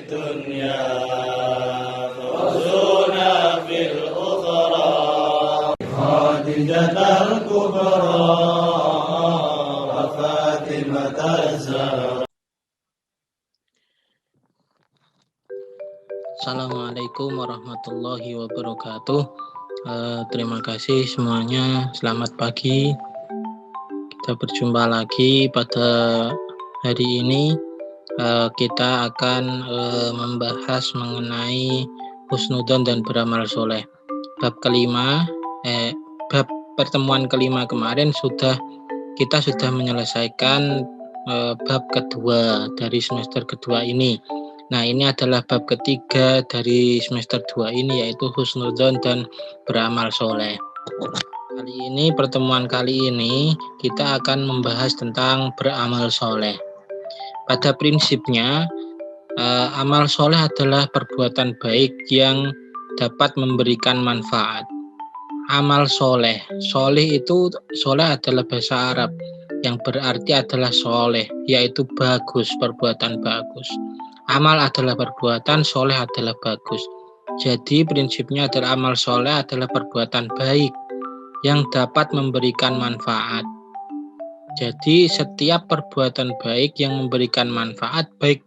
الدنيا فوزنا في الأخرى خادجة الكبرى وفاطمة الزهراء. Assalamualaikum warahmatullahi wabarakatuh. Terima kasih semuanya. Selamat pagi. Kita berjumpa lagi pada hari ini. Kita akan membahas mengenai husnudzon dan beramal soleh. Bab pertemuan kelima kemarin kita sudah menyelesaikan bab kedua dari semester kedua ini. Nah, ini adalah bab ketiga dari semester 2 ini, yaitu husnudzon dan beramal soleh. Pertemuan kali ini kita akan membahas tentang beramal soleh. Pada prinsipnya, amal soleh adalah perbuatan baik yang dapat memberikan manfaat. Amal soleh adalah bahasa Arab yang berarti adalah soleh, yaitu bagus, perbuatan bagus. Amal adalah perbuatan, soleh adalah bagus. Jadi prinsipnya adalah amal soleh adalah perbuatan baik yang dapat memberikan manfaat. Jadi setiap perbuatan baik yang memberikan manfaat baik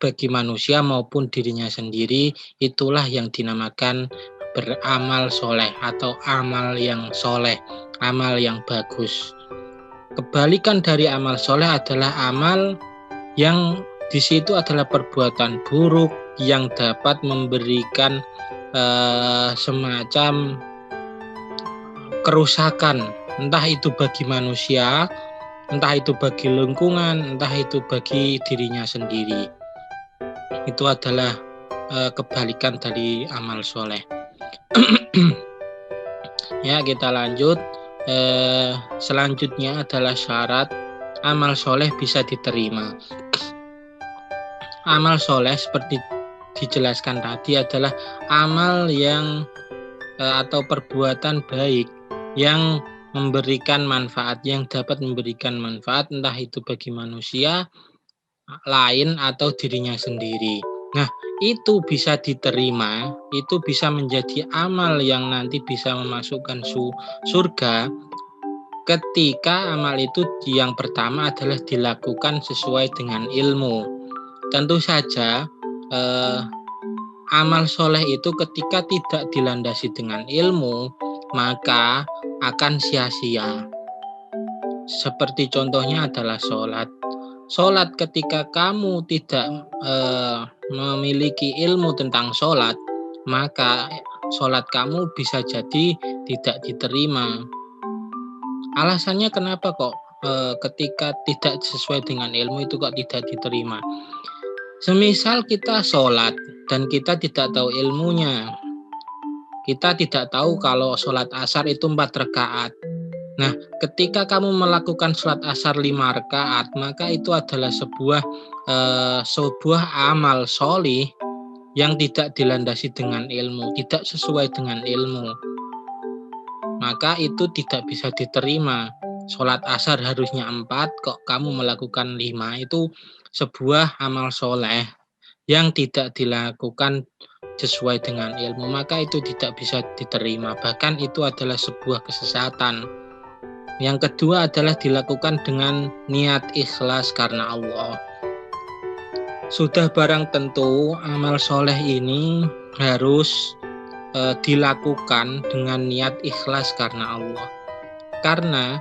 bagi manusia maupun dirinya sendiri, itulah yang dinamakan beramal soleh atau amal yang soleh, amal yang bagus. Kebalikan dari amal soleh adalah amal yang di situ adalah perbuatan buruk yang dapat memberikan semacam kerusakan, entah itu bagi manusia, entah itu bagi lingkungan, entah itu bagi dirinya sendiri. Itu adalah kebalikan dari amal soleh. Ya, kita lanjut. Selanjutnya adalah syarat amal soleh bisa diterima. Amal soleh seperti dijelaskan tadi adalah amal yang atau perbuatan baik yang memberikan manfaat, yang dapat memberikan manfaat, entah itu bagi manusia lain atau dirinya sendiri. Nah, itu bisa diterima, itu bisa menjadi amal yang nanti bisa memasukkan surga ketika amal itu yang pertama adalah dilakukan sesuai dengan ilmu. Tentu saja amal soleh itu ketika tidak dilandasi dengan ilmu maka akan sia-sia. Seperti contohnya adalah sholat. Sholat ketika kamu tidak memiliki ilmu tentang sholat, maka sholat kamu bisa jadi tidak diterima. Alasannya kenapa kok ketika tidak sesuai dengan ilmu itu kok tidak diterima? Semisal kita sholat dan kita tidak tahu ilmunya, kita tidak tahu kalau sholat asar itu 4 rakaat. Nah, ketika kamu melakukan sholat asar 5 rakaat, maka itu adalah sebuah amal sholih yang tidak dilandasi dengan ilmu, tidak sesuai dengan ilmu. Maka itu tidak bisa diterima. Sholat asar harusnya 4, kok kamu melakukan 5, itu sebuah amal soleh yang tidak dilakukan sesuai dengan ilmu, maka itu tidak bisa diterima. Bahkan itu adalah sebuah kesesatan. Yang kedua adalah dilakukan dengan niat ikhlas karena Allah. Sudah barang tentu amal soleh ini harus dilakukan dengan niat ikhlas karena Allah. Karena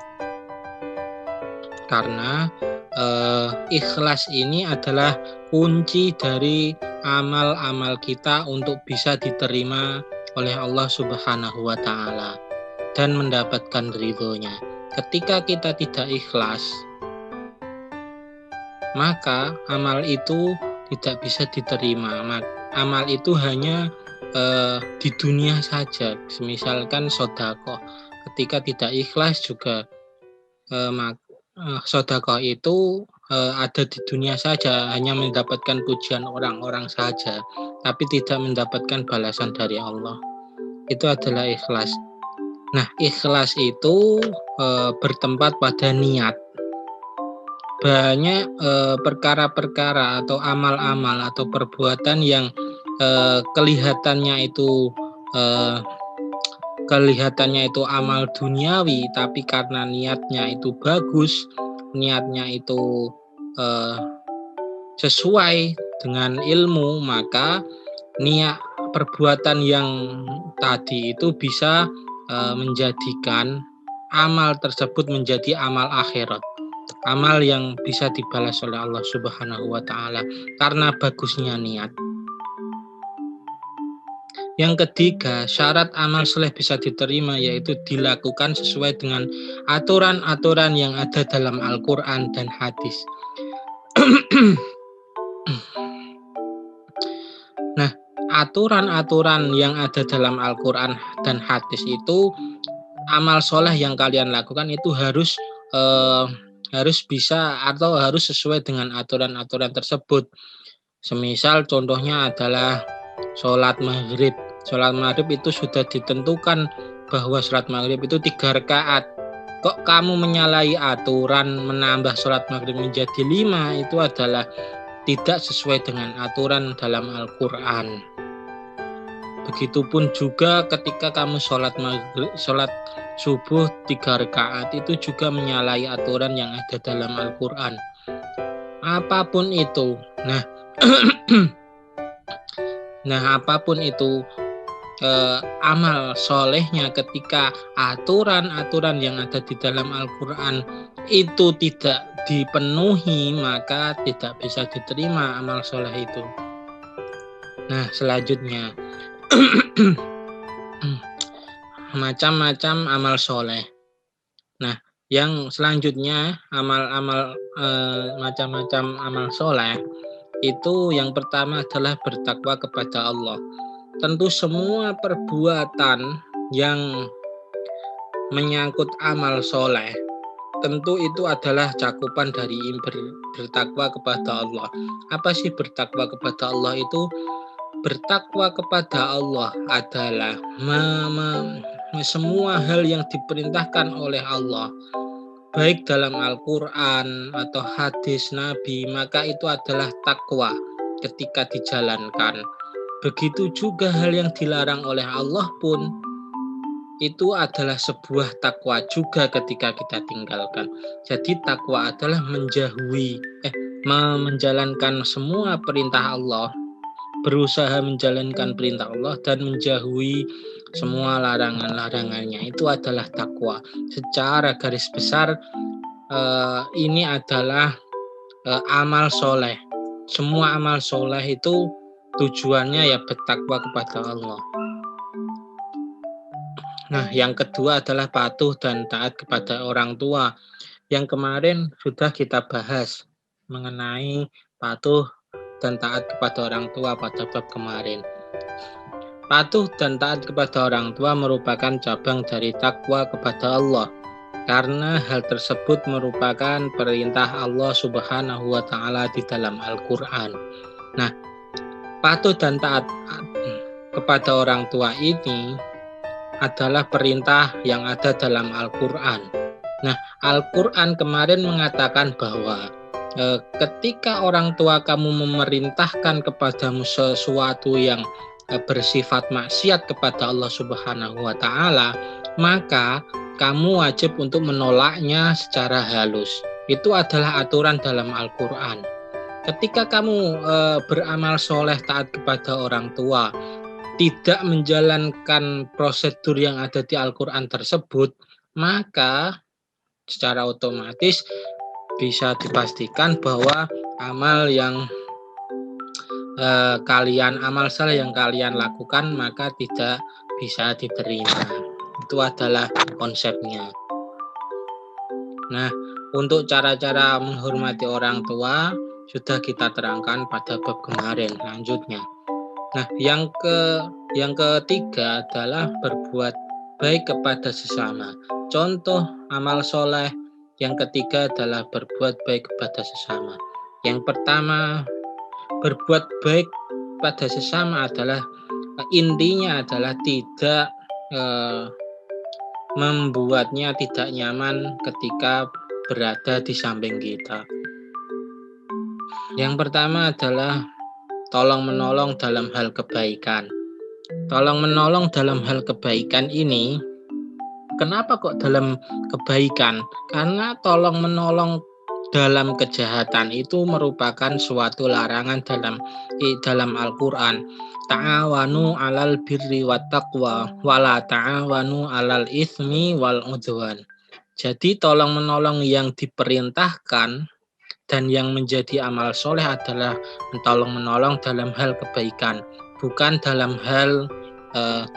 ikhlas ini adalah kunci dari amal-amal kita untuk bisa diterima oleh Allah Subhanahu wa Ta'ala dan mendapatkan ridhonya. Ketika kita tidak ikhlas, maka amal itu tidak bisa diterima. Amal itu hanya di dunia saja. Misalkan sedekah, ketika tidak ikhlas juga sedekah itu ada di dunia saja, hanya mendapatkan pujian orang-orang saja, tapi tidak mendapatkan balasan dari Allah. Itu adalah ikhlas. Nah, ikhlas itu bertempat pada niat. banyak perkara-perkara atau amal-amal atau perbuatan yang kelihatannya itu eh, amal duniawi, tapi karena niatnya itu bagus, niatnya itu eh, sesuai dengan ilmu, maka niat perbuatan yang tadi itu bisa menjadikan amal tersebut menjadi amal akhirat, amal yang bisa dibalas oleh Allah Subhanahu wa taala karena bagusnya niat. Yang ketiga, syarat amal soleh bisa diterima yaitu dilakukan sesuai dengan aturan-aturan yang ada dalam Al-Quran dan hadis. Nah, aturan-aturan yang ada dalam Al-Quran dan hadis itu, amal soleh yang kalian lakukan itu harus bisa atau harus sesuai dengan aturan-aturan tersebut. Semisal contohnya adalah sholat maghrib. Sholat maghrib itu sudah ditentukan bahwa sholat maghrib itu 3 rakaat. Kok kamu menyalahi aturan menambah sholat maghrib menjadi 5, itu adalah tidak sesuai dengan aturan dalam Al-Quran. Begitupun juga ketika kamu sholat subuh 3 rakaat itu juga menyalahi aturan yang ada dalam Al-Quran. Apapun itu. Nah, apapun itu amal solehnya ketika aturan-aturan yang ada di dalam Al-Quran itu tidak dipenuhi, maka tidak bisa diterima amal soleh itu. Nah, selanjutnya macam-macam amal soleh. Nah, yang selanjutnya macam-macam amal soleh itu yang pertama adalah bertakwa kepada Allah. Tentu semua perbuatan yang menyangkut amal soleh, tentu itu adalah cakupan dari bertakwa kepada Allah. Apa sih bertakwa kepada Allah itu? Bertakwa kepada Allah adalah semua hal yang diperintahkan oleh Allah, baik dalam Al-Quran atau hadis Nabi, maka itu adalah takwa ketika dijalankan. Begitu juga hal yang dilarang oleh Allah pun itu adalah sebuah takwa juga ketika kita tinggalkan. Jadi takwa adalah menjalankan semua perintah Allah, berusaha menjalankan perintah Allah dan menjauhi semua larangan-larangannya. Itu adalah takwa. Secara garis besar ini adalah amal soleh. Semua amal soleh itu tujuannya ya bertakwa kepada Allah. Nah, yang kedua adalah patuh dan taat kepada orang tua. Yang kemarin sudah kita bahas mengenai patuh dan taat kepada orang tua pada bab kemarin. Patuh dan taat kepada orang tua merupakan cabang dari takwa kepada Allah, karena hal tersebut merupakan perintah Allah Subhanahu wa taala di dalam Al-Qur'an. Nah, patuh dan taat kepada orang tua ini adalah perintah yang ada dalam Al-Qur'an. Nah, Al-Qur'an kemarin mengatakan bahwa ketika orang tua kamu memerintahkan kepadamu sesuatu yang bersifat maksiat kepada Allah Subhanahu wa taala, maka kamu wajib untuk menolaknya secara halus. Itu adalah aturan dalam Al-Qur'an. Ketika kamu beramal soleh taat kepada orang tua, tidak menjalankan prosedur yang ada di Al-Quran tersebut, maka secara otomatis bisa dipastikan bahwa amal saleh yang kalian lakukan maka tidak bisa diterima. Itu adalah konsepnya. Nah, untuk cara-cara menghormati orang tua sudah kita terangkan pada bab kemarin. Lanjutnya. Nah, yang ketiga adalah berbuat baik kepada sesama. Contoh amal soleh yang ketiga adalah berbuat baik kepada sesama. Yang pertama, berbuat baik pada sesama adalah intinya adalah tidak membuatnya tidak nyaman ketika berada di samping kita. Yang pertama adalah tolong menolong dalam hal kebaikan. Tolong menolong dalam hal kebaikan ini, kenapa kok dalam kebaikan? Karena tolong menolong dalam kejahatan itu merupakan suatu larangan dalam Al-Qur'an. Ta'awanu 'alal birri wat taqwa wala ta'awanu 'alal itsmi wal 'udwan. Jadi tolong menolong yang diperintahkan dan yang menjadi amal soleh adalah tolong menolong dalam hal kebaikan, bukan dalam hal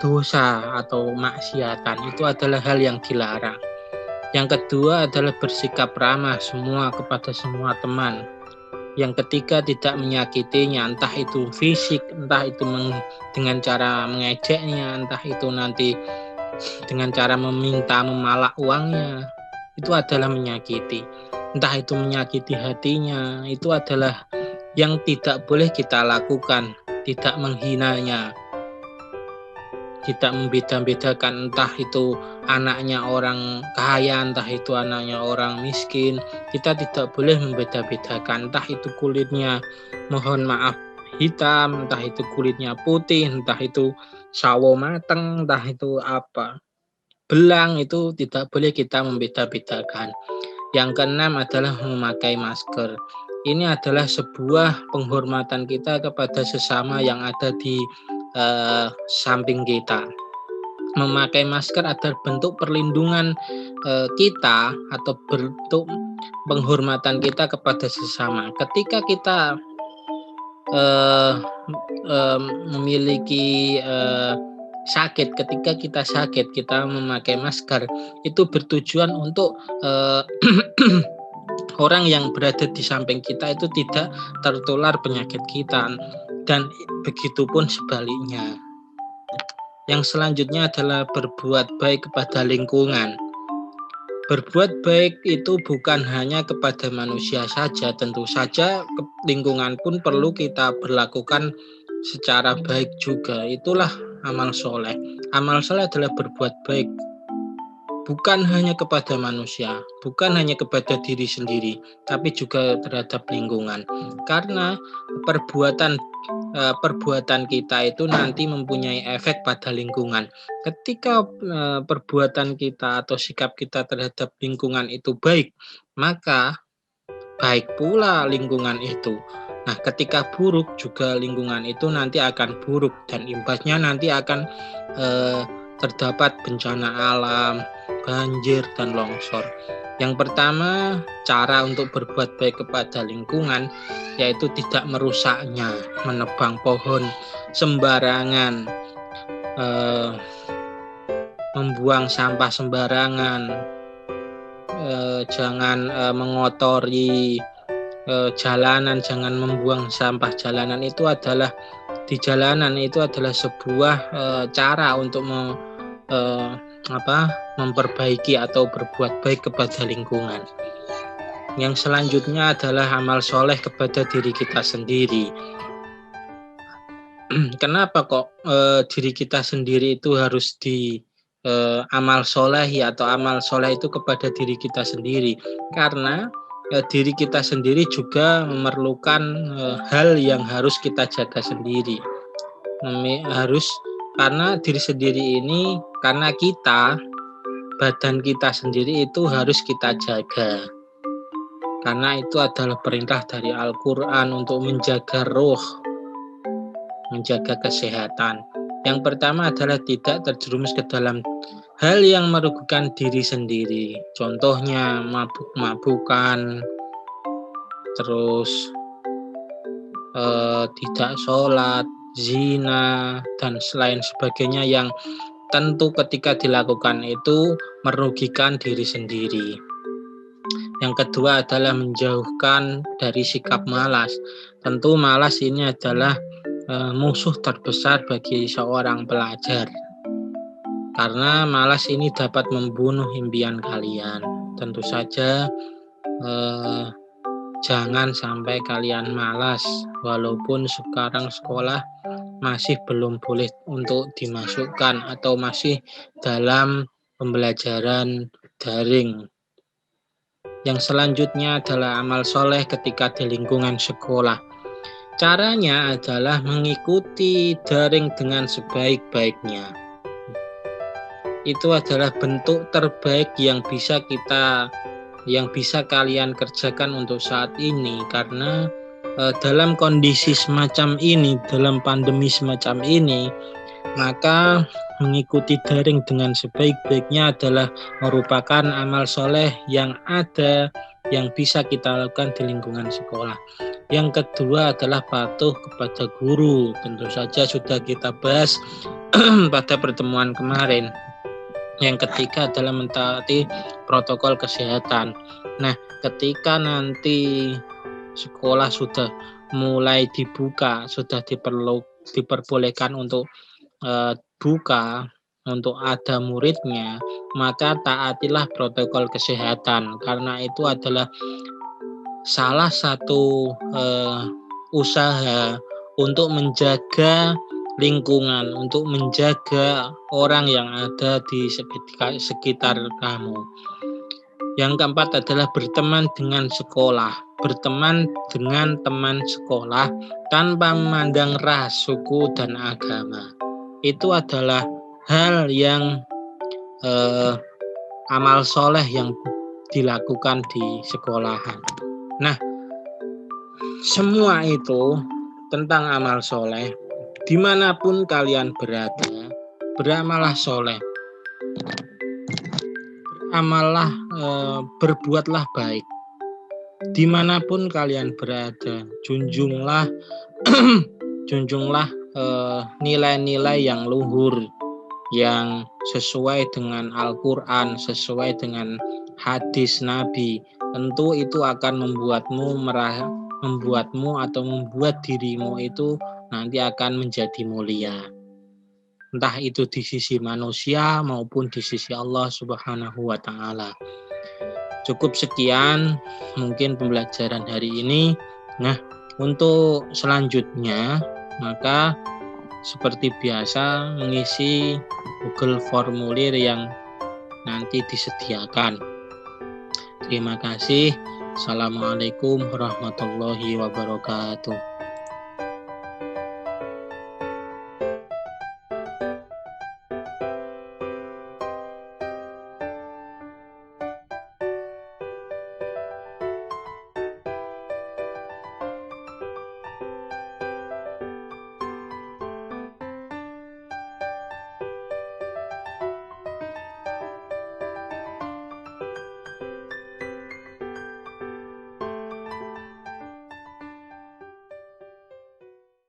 dosa atau maksiatan. Itu adalah hal yang dilarang. Yang kedua adalah bersikap ramah kepada semua teman. Yang ketiga tidak menyakitinya, entah itu fisik, entah itu dengan cara mengejeknya, entah itu nanti dengan cara meminta memalak uangnya. Itu adalah menyakiti. Entah itu menyakiti hatinya, itu adalah yang tidak boleh kita lakukan. Tidak menghinanya, tidak membeda-bedakan, entah itu anaknya orang kaya, entah itu anaknya orang miskin. Kita tidak boleh membeda-bedakan, entah itu kulitnya mohon maaf hitam, entah itu kulitnya putih, entah itu sawo mateng, entah itu apa belang, itu tidak boleh kita membeda-bedakan. Yang keenam adalah memakai masker. Ini adalah sebuah penghormatan kita kepada sesama yang ada di samping kita. Memakai masker adalah bentuk perlindungan kita atau bentuk penghormatan kita kepada sesama. Ketika kita memiliki sakit, ketika kita sakit, kita memakai masker itu bertujuan untuk orang yang berada di samping kita itu tidak tertular penyakit kita, dan begitupun sebaliknya. Yang selanjutnya adalah berbuat baik kepada lingkungan. Berbuat baik itu bukan hanya kepada manusia saja, tentu saja lingkungan pun perlu kita berlakukan secara baik juga. Itulah amal soleh. Amal soleh adalah berbuat baik, bukan hanya kepada manusia, bukan hanya kepada diri sendiri, tapi juga terhadap lingkungan. Karena perbuatan kita itu nanti mempunyai efek pada lingkungan. Ketika perbuatan kita atau sikap kita terhadap lingkungan itu baik, maka baik pula lingkungan itu. Nah, ketika buruk juga lingkungan itu nanti akan buruk, dan imbasnya nanti akan terdapat bencana alam, banjir, dan longsor. Yang pertama, cara untuk berbuat baik kepada lingkungan yaitu tidak merusaknya, menebang pohon sembarangan, membuang sampah sembarangan, jangan mengotori jalanan, jangan membuang sampah jalanan. Itu adalah di jalanan itu adalah sebuah cara untuk memperbaiki atau berbuat baik kepada lingkungan. Yang selanjutnya adalah amal soleh kepada diri kita sendiri. Kenapa kok diri kita sendiri itu harus amal soleh atau amal soleh itu kepada diri kita sendiri? Karena diri kita sendiri juga memerlukan hal yang harus kita jaga sendiri. Karena diri sendiri ini, karena badan kita sendiri itu harus kita jaga. Karena itu adalah perintah dari Al-Qur'an untuk menjaga roh, menjaga kesehatan. Yang pertama adalah tidak terjerumus ke dalam hal yang merugikan diri sendiri. Contohnya mabuk-mabukan, terus tidak sholat, zina, dan lain sebagainya yang tentu ketika dilakukan itu merugikan diri sendiri. Yang kedua adalah menjauhkan dari sikap malas. Tentu malas ini adalah musuh terbesar bagi seorang pelajar. Karena malas ini dapat membunuh impian kalian. Tentu saja jangan sampai kalian malas, walaupun sekarang sekolah masih belum boleh untuk dimasukkan atau masih dalam pembelajaran daring. Yang selanjutnya adalah amal soleh ketika di lingkungan sekolah. Caranya adalah mengikuti daring dengan sebaik-baiknya. Itu adalah bentuk terbaik yang bisa kalian kerjakan untuk saat ini, karena dalam kondisi semacam ini, dalam pandemi semacam ini, maka mengikuti daring dengan sebaik-baiknya adalah merupakan amal soleh yang bisa kita lakukan di lingkungan sekolah. Yang kedua adalah patuh kepada guru. Tentu saja sudah kita bahas pada pertemuan kemarin. Yang ketiga adalah mentaati protokol kesehatan. Nah, ketika nanti sekolah sudah mulai dibuka, sudah diperbolehkan untuk buka, untuk ada muridnya, maka taatilah protokol kesehatan, karena itu adalah salah satu usaha untuk menjaga lingkungan, untuk menjaga orang yang ada di sekitar kamu. Yang keempat adalah berteman dengan sekolah, berteman dengan teman sekolah tanpa memandang ras, suku, dan agama. Itu adalah hal yang amal soleh yang dilakukan di sekolahan. Nah, semua itu tentang amal soleh. Dimanapun kalian berada, beramallah soleh, beramallah, berbuatlah baik. Dimanapun kalian berada, junjunglah nilai-nilai yang luhur, yang sesuai dengan Al-Quran, sesuai dengan hadis Nabi. Tentu itu akan membuatmu atau membuat dirimu itu nanti akan menjadi mulia, entah itu di sisi manusia maupun di sisi Allah Subhanahu wa Ta'ala. Cukup sekian mungkin pembelajaran hari ini. Nah, untuk selanjutnya maka seperti biasa mengisi Google formulir yang nanti disediakan. Terima kasih. Assalamualaikum warahmatullahi wabarakatuh.